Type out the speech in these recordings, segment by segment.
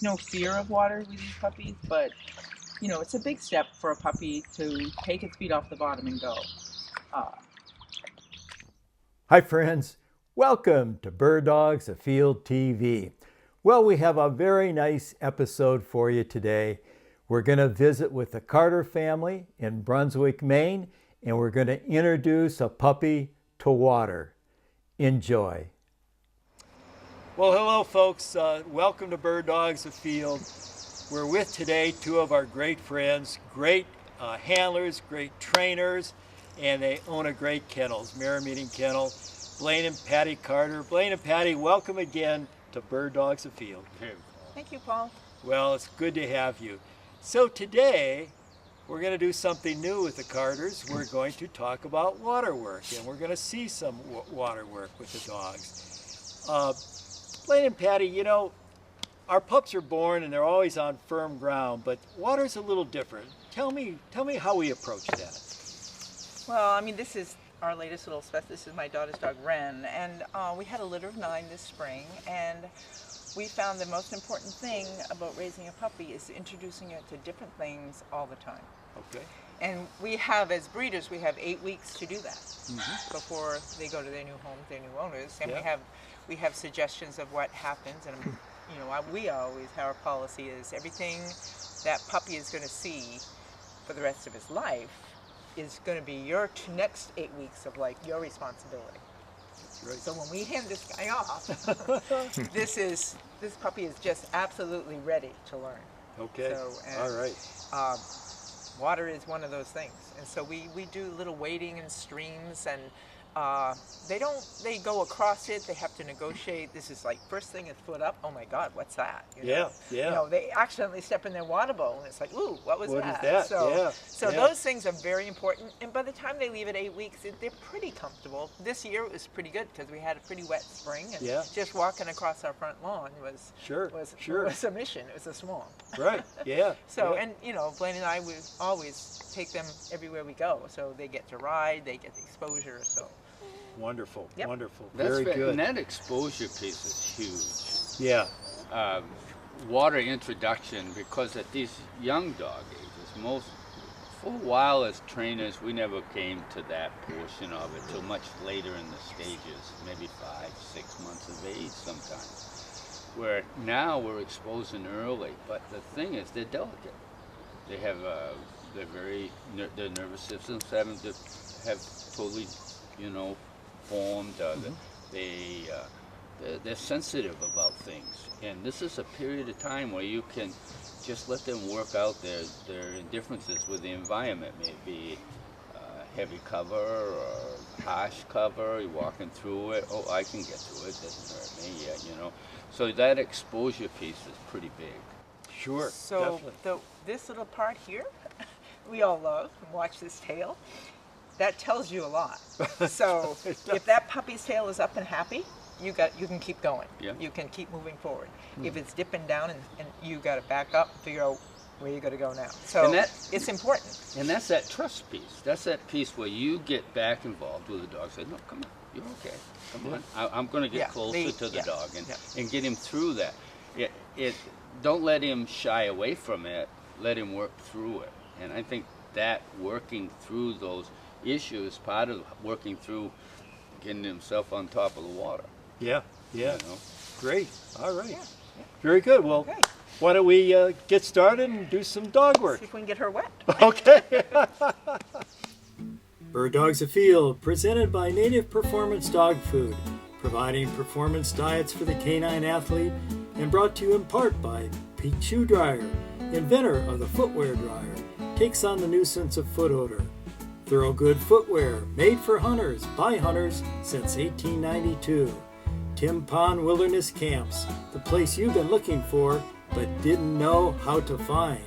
there's no fear of water with these puppies, but it's a big step for a puppy to take its feet off the bottom and go. Uh, Hi friends, welcome to Dogs Afield TV. Well, we have a very nice episode for you today. We're going to visit with the Carter family in Brunswick, Maine, and we're going to introduce a puppy to water. Enjoy. Well, hello folks. Welcome to Bird Dogs Afield. We're with today two of our great friends, great handlers, great trainers, and they own a great kennels, Merrymeeting Kennel, Blaine and Patti Carter. Blaine and Patti, welcome again to Bird Dogs Afield. Thank you, Paul. Well, it's good to have you. So today, we're going to do something new with the Carters. We're going to talk about water work, and we're going to see some water work with the dogs. Blaine and Patti, our pups are born and they're always on firm ground, but water's a little different. Tell me how we approach that. Well, this is our latest little special. This is my daughter's dog, Ren, and we had a litter of 9 this spring, and we found the most important thing about raising a puppy is introducing it to different things all the time. Okay. And we have, as breeders, we have 8 weeks to do that before they go to their new homes, their new owners, and we have suggestions of what happens, and we always, our policy is everything that puppy is going to see for the rest of his life is going to be your next 8 weeks of your responsibility. That's right. So when we hand this guy off, this puppy is just absolutely ready to learn. Okay. So, all right. Water is one of those things, and so we do little wading in streams, and they go across it. They have to negotiate. This is first thing is foot up. Oh my God, what's that? Yeah. They accidentally step in their water bowl, and it's like, ooh, what was that? What is that? So those things are very important. And by the time they leave at 8 weeks, they're pretty comfortable. This year it was pretty good because we had a pretty wet spring, and just walking across our front lawn was a mission. It was a swamp. Right. Yeah. So and Blaine and I would always take them everywhere we go. So they get to ride, they get the exposure. So. Wonderful, wonderful. That's Very good. And that exposure piece is huge. Yeah. Water introduction, because at these young dog ages, for a while as trainers, we never came to that portion of it till much later in the stages, maybe 5, 6 months of age sometimes. Where now we're exposing early, but the thing is, they're delicate. They have, their nervous systems have totally, formed. They're sensitive about things, and this is a period of time where you can just let them work out their indifferences with the environment. Maybe heavy cover or harsh cover. You're walking through it. Oh, I can get to it. Doesn't hurt me yet. So that exposure piece is pretty big. Sure. So this little part here, we all love. Watch this tail. That tells you a lot. So if that puppy's tail is up and happy, you can keep going. Yeah. You can keep moving forward. If it's dipping down and you got to back up, figure out where you're going to go now. So it's important. And that's that trust piece. That's that piece where you get back involved with the dog. Say, no, come on, you're okay. Come on, I'm going to get closer to the dog and get him through that. Don't let him shy away from it. Let him work through it. And I think that working through those issues, part of working through getting himself on top of the water. Yeah. Great. All right. Very good. Well, why don't we get started and do some dog work? See if we can get her wet. Okay. Bird Dogs Afield, presented by Native Performance Dog Food, providing performance diets for the canine athlete, and brought to you in part by Pete Shoe Dryer, inventor of the footwear dryer, takes on the nuisance of foot odor. Thoroughgood Footwear, made for hunters, by hunters since 1892. Tim Pond Wilderness Camps, the place you've been looking for but didn't know how to find.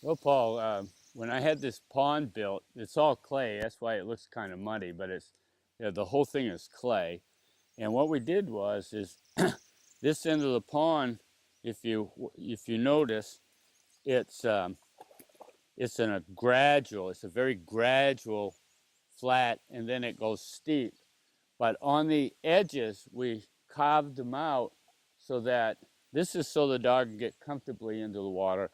Well, Paul, when I had this pond built, it's all clay. That's why it looks kind of muddy, but it's the whole thing is clay. And what we did is this end of the pond, if you notice, it's a very gradual flat, and then it goes steep. But on the edges, we carved them out so that This is so the dog can get comfortably into the water.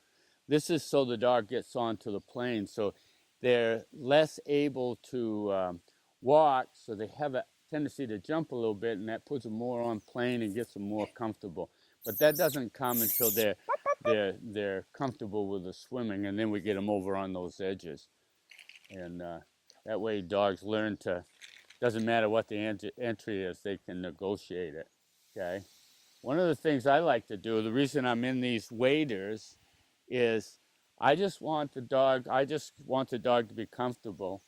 This is so the dog gets onto the plane. So they're less able to walk, so they have a tendency to jump a little bit, and that puts them more on plane and gets them more comfortable. But that doesn't come until they're comfortable with the swimming, and then we get them over on those edges. And that way dogs learn to, doesn't matter what the entry is, they can negotiate it, okay? One of the things I like to do, the reason I'm in these waders is I just want the dog to be comfortable.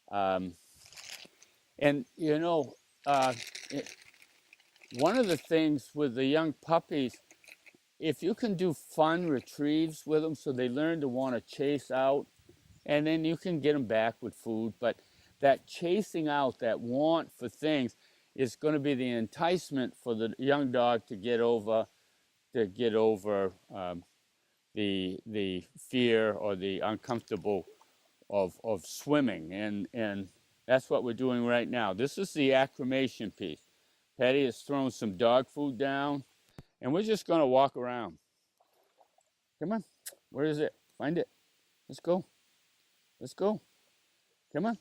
And you know, one of the things with the young puppies, if you can do fun retrieves with them so they learn to want to chase out, and then you can get them back with food, but that chasing out, that want for things, is going to be the enticement for the young dog to get over the fear or the uncomfortable of swimming, and that's what we're doing right now. This is the acclimation piece. Patti has thrown some dog food down, and we're just going to walk around. Come on, where is it? Find it. Let's go. Let's go. Come on.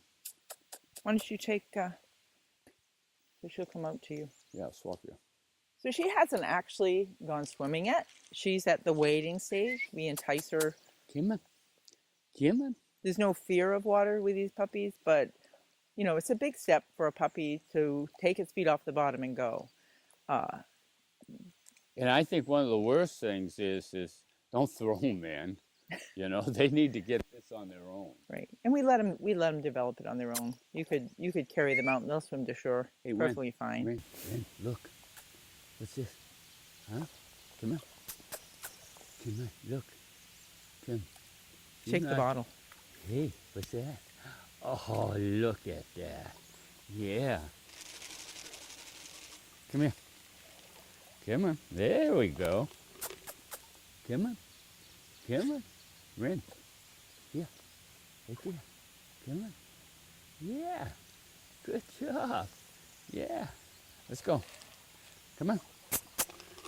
Why don't you take, so she'll come out to you. Yeah, I'll swap you. So she hasn't actually gone swimming yet. She's at the wading stage. We entice her. Come on. Come on. There's no fear of water with these puppies, but, you know, it's a big step for a puppy to take its feet off the bottom and go. And I think one of the worst things is don't throw them in. You know, they need to get this on their own. Right, and we let them develop it on their own. You could carry them out and they'll swim to shore perfectly fine. Ren, look. What's this? Huh? Come on. Come on, look. Come. Shake the bottle. Hey, what's that? Oh, look at that. Yeah. Come here. Come on. There we go. Come on. Come on. Ren. Here. Right there. Come on. Yeah. Good job. Yeah. Let's go. Come on.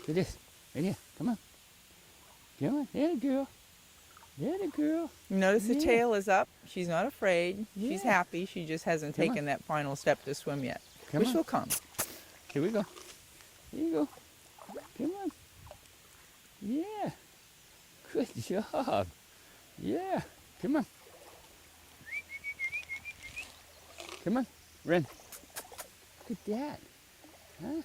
Do this. Right here. Come on. Come on. There, girl. There, the girl. You notice the tail is up. She's not afraid. Yeah. She's happy. She just hasn't taken that final step to swim yet, which will come. Here we go. Here you go. Come on. Yeah. Good job. Yeah. Come on. Come on. Ren. Look at that. Huh?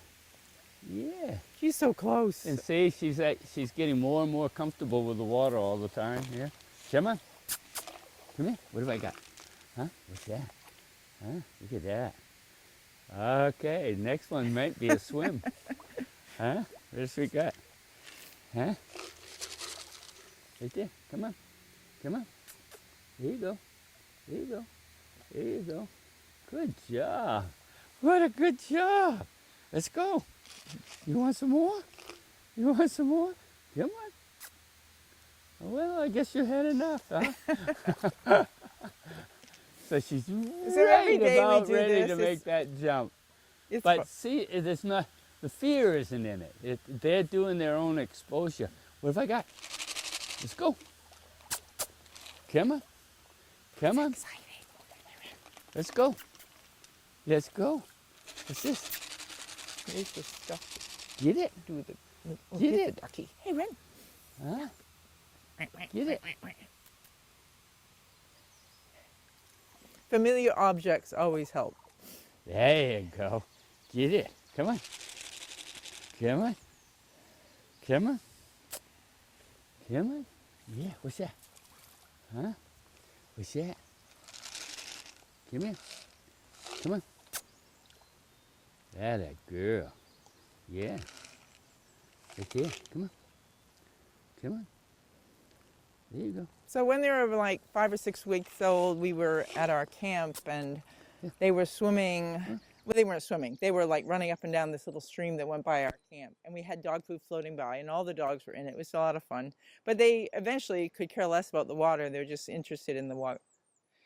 Yeah. She's so close. And see, she's getting more and more comfortable with the water all the time. Yeah. Come on. Come here. What have I got? Huh? What's that? Huh? Look at that. Okay. Next one might be a swim. Huh? What else we got? Huh? Right there. Come on. Come on. There you go. There you go. There you go. Good job. What a good job. Let's go. You want some more? You want some more? Come on. Well, I guess you had enough, huh? So she's ready to make that jump. But see, it's not, the fear isn't in it. They're doing their own exposure. What have I got? Let's go. Come on. Come on. Let's go. Let's go. What's this? Here's the stuff. Get it. Get it. Ducky. Hey, Ren. Huh? Get it. Familiar objects always help. There you go. Get it. Come on. Come on. Come on. Come on. Yeah, what's that? Huh? What's that? Come here. Come on. That a girl. Yeah. Right there. Come on. Come on. There you go. So when they were like 5 or 6 weeks old, we were at our camp and they were swimming. Well, they weren't swimming. They were like running up and down this little stream that went by our camp. And we had dog food floating by and all the dogs were in it. It was a lot of fun. But they eventually could care less about the water. They were just interested in the water.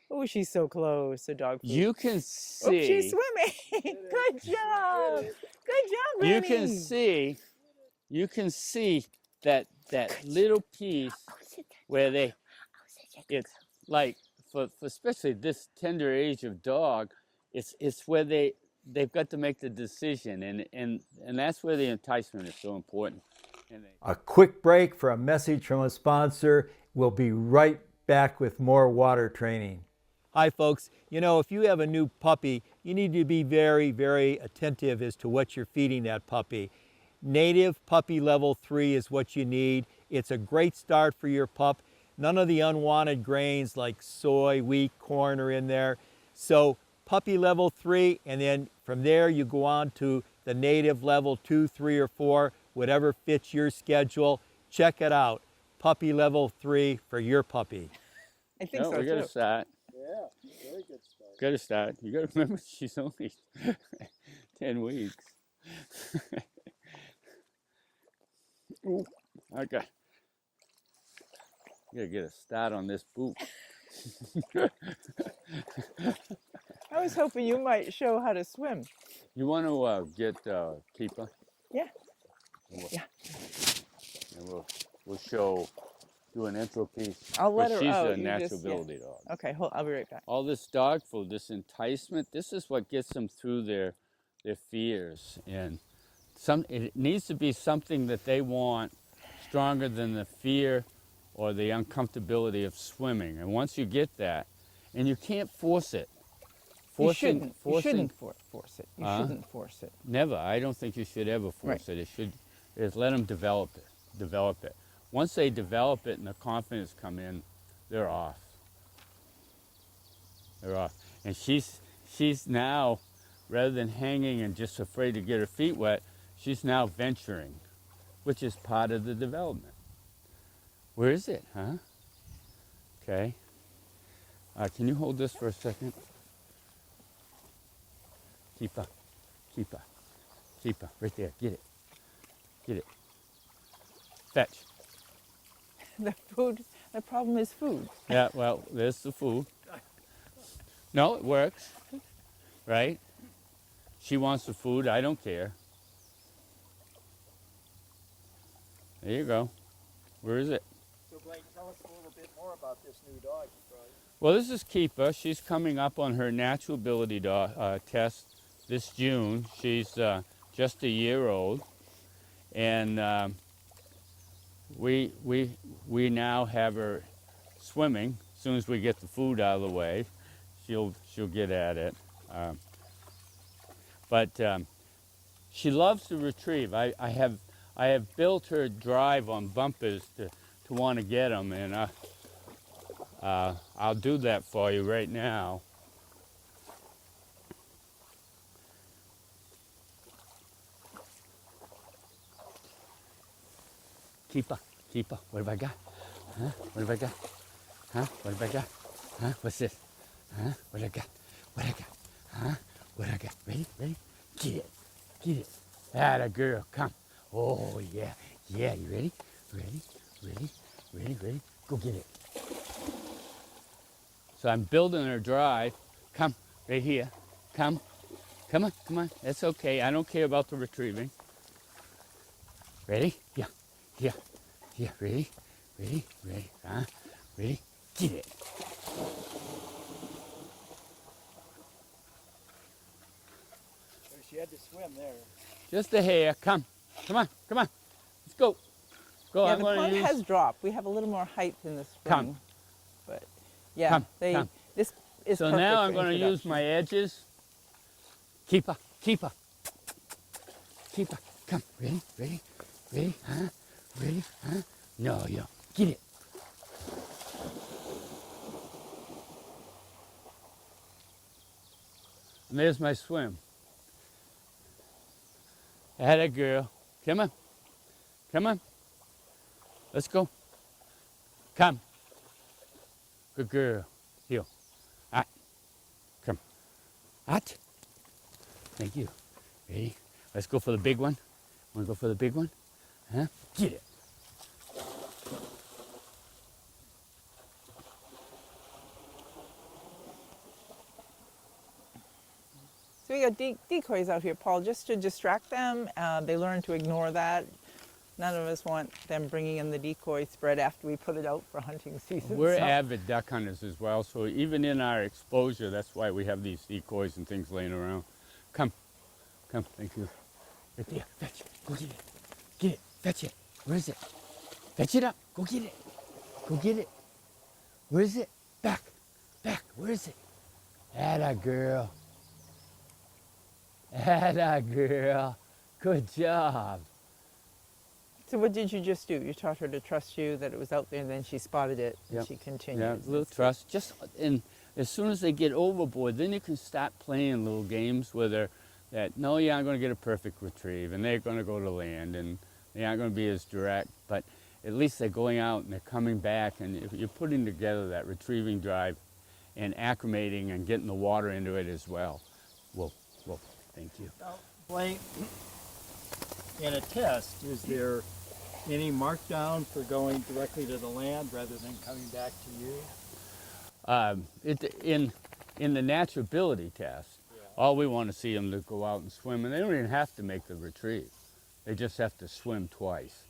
Oh, she's so close, the dog food. You can see. Oh, she's swimming. Good job. Good job, Remy. You can see you can see that little piece where it's like for especially this tender age of dog, it's where they've got to make the decision, and that's where the enticement is so important. A quick break for a message from a sponsor. We'll be right back with more water training. Hi folks, you know, if you have a new puppy, you need to be very, very attentive as to what you're feeding that puppy. Native puppy level 3 is what you need. It's a great start for your pup. None of the unwanted grains like soy, wheat, corn are in there. So puppy level 3, and then from there you go on to the native level 2, 3, or 4, whatever fits your schedule. Check it out. Puppy level 3 for your puppy. I think so we got too. to start. Yeah, very good start. Got to start. You got to remember she's only 10 weeks. Ooh, okay. You gotta get a start on this boot. I was hoping you might show how to swim. You want to get Keeper? Yeah. Yeah. And we'll show, do an intro piece. I'll let her She's out. a natural ability dog. Okay, I'll be right back. All this dog food, this enticement, this is what gets them through their fears. And it needs to be something that they want stronger than the fear or the uncomfortability of swimming. And once you get that, and you can't force it. You shouldn't force it. You shouldn't force it. Never. I don't think you should ever force it. It should let them develop it. Once they develop it and the confidence come in, they're off. And she's now, rather than hanging and just afraid to get her feet wet, she's now venturing, which is part of the development. Where is it, huh? Okay. Can you hold this for a second? Keeper, right there. Get it. Fetch. The problem is food. Yeah, well, there's the food. No, it works, right? She wants the food, I don't care. There you go. Where is it? So Blaine, tell us a little bit more about this new dog you brought. Well, this is Keeper. She's coming up on her natural ability test this June. She's just a year old, and we now have her swimming. As soon as we get the food out of the way, she'll get at it. But she loves to retrieve. I have built her drive on bumpers to want to get them, and I'll do that for you right now. Keeper, what have I got? Huh? What have I got? Huh? What have I got? Huh? What's this? Huh? What I got? Huh? What I got? Ready? Get it. Atta girl, come. Oh, yeah. You ready? Ready? Go get it. So I'm building her drive. Come, right here. Come on. That's okay. I don't care about the retrieving. Ready? Yeah. Ready? Huh? Ready? Get it. She had to swim there. Just a hair. Come on. Let's go. Yeah, the pond has dropped. We have a little more height in the spring. Come. But yeah, Come. This is So perfect now for I'm going to use my edges. Keeper. Come. Ready? Huh? No, get it. And there's my swim. Atta girl. Come on. Let's go. Come. Good girl. Heel. Out. Come. Out. Thank you. Ready? Let's go for the big one. Want to go for the big one? Huh? Get it. So we got decoys out here, Paul, just to distract them. They learn to ignore that. None of us want them bringing in the decoy spread after we put it out for hunting season. We're so. avid duck hunters as well, so even in our exposure, that's why we have these decoys and things laying around. Come, thank you. Right there, fetch it, go get it. Get it, fetch it. Where is it? Fetch it up, go get it. Go get it. Where is it? Back, where is it? Atta girl. Atta girl. Good job. So what did you just do? You taught her to trust you, that it was out there, and then she spotted it, and she continued. Yeah, a little trust. Just, and as soon as they get overboard, then you can start playing little games with her that, no, you aren't going to get a perfect retrieve, and they're going to go to land, and they aren't going to be as direct, but at least they're going out and they're coming back, and if you're putting together that retrieving drive and acclimating and getting the water into it as well. Whoa, thank you. Now, Blaine, in a test, is there any markdown for going directly to the land rather than coming back to you? In the naturability test, all we want to see them to go out and swim, and they don't even have to make the retrieve. They just have to swim twice.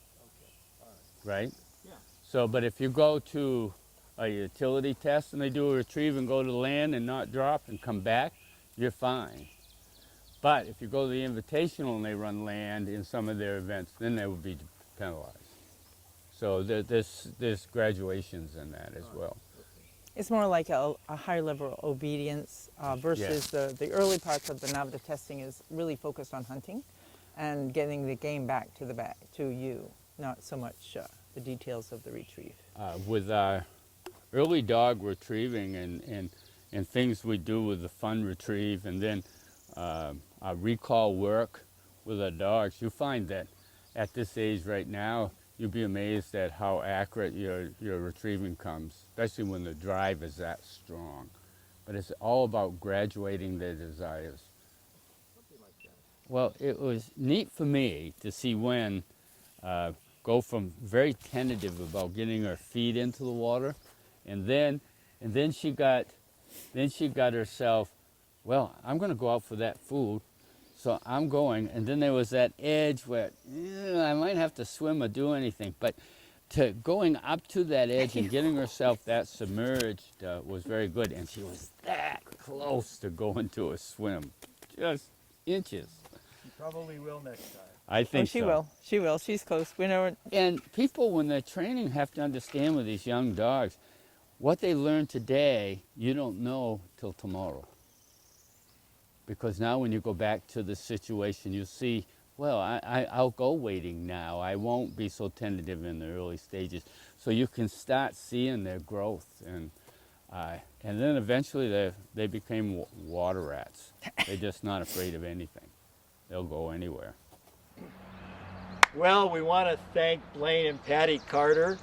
Right? Yeah. So, but if you go to a utility test and they do a retrieve and go to the land and not drop and come back, you're fine. But if you go to the invitational and they run land in some of their events, then they will be penalized. So there's graduations in that as well. It's more like a higher level of obedience versus the early parts of the NAVDA testing is really focused on hunting and getting the game back to you, not so much the details of the retrieve. With early dog retrieving and things we do with the fun retrieve, and then recall work with our dogs, you find that at this age right now, you'd be amazed at how accurate your retrieving comes, especially when the drive is that strong. But it's all about graduating their desires. Well, it was neat for me to see Wen go from very tentative about getting her feet into the water, and then she got herself, well, I'm going to go out for that food, so I'm going. And then there was that edge where I might have to swim or do anything, but to going up to that edge and getting herself that submerged was very good, and she was that close to going to a swim, just inches. You probably will next time. I think she so. will. She will. She's close. We know. And people, when they're training, have to understand with these young dogs, what they learn today, you don't know till tomorrow. Because now when you go back to the situation, you see, well, I'll go waiting now. I won't be so tentative in the early stages. So you can start seeing their growth. And then eventually they became water rats. They're just not afraid of anything. They'll go anywhere. Well, we want to thank Blaine and Patti Carter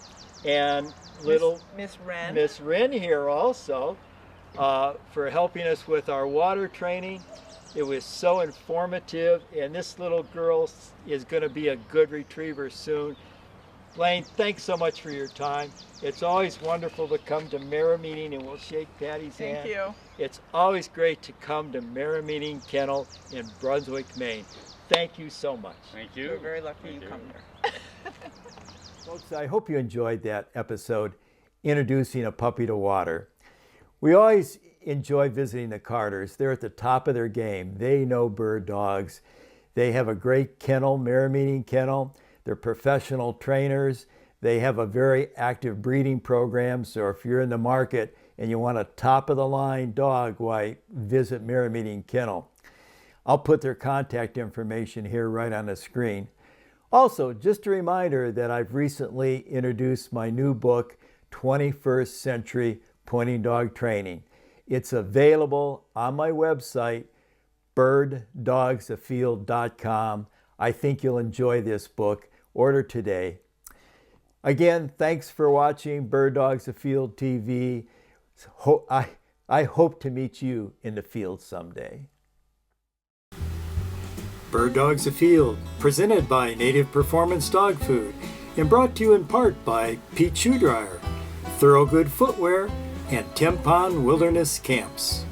and little Miss Wren. Miss Wren here also for helping us with our water training. It was so informative, and this little girl is going to be a good retriever soon. Blaine, thanks so much for your time. It's always wonderful to come to Merrymeeting, and we'll shake Patti's hand. Thank you. It's always great to come to Merrymeeting Kennel in Brunswick, Maine. Thank you so much. Thank you. We're very lucky you come here. Folks, I hope you enjoyed that episode, Introducing a Puppy to Water. We always enjoy visiting the Carters. They're at the top of their game. They know bird dogs. They have a great kennel, Merrymeeting Kennel. They're professional trainers. They have a very active breeding program. So if you're in the market and you want a top-of-the-line dog, why, visit Merrymeeting Kennel. I'll put their contact information here right on the screen. Also, just a reminder that I've recently introduced my new book, 21st Century Pointing Dog Training. It's available on my website, birddogsafield.com. I think you'll enjoy this book. Order today. Again, thanks for watching Bird Dogs Afield TV. I hope to meet you in the field someday. Bird Dogs Afield, presented by Native Performance Dog Food and brought to you in part by Pete Shoe Dryer, Thorogood Footwear, and Tempon Wilderness Camps.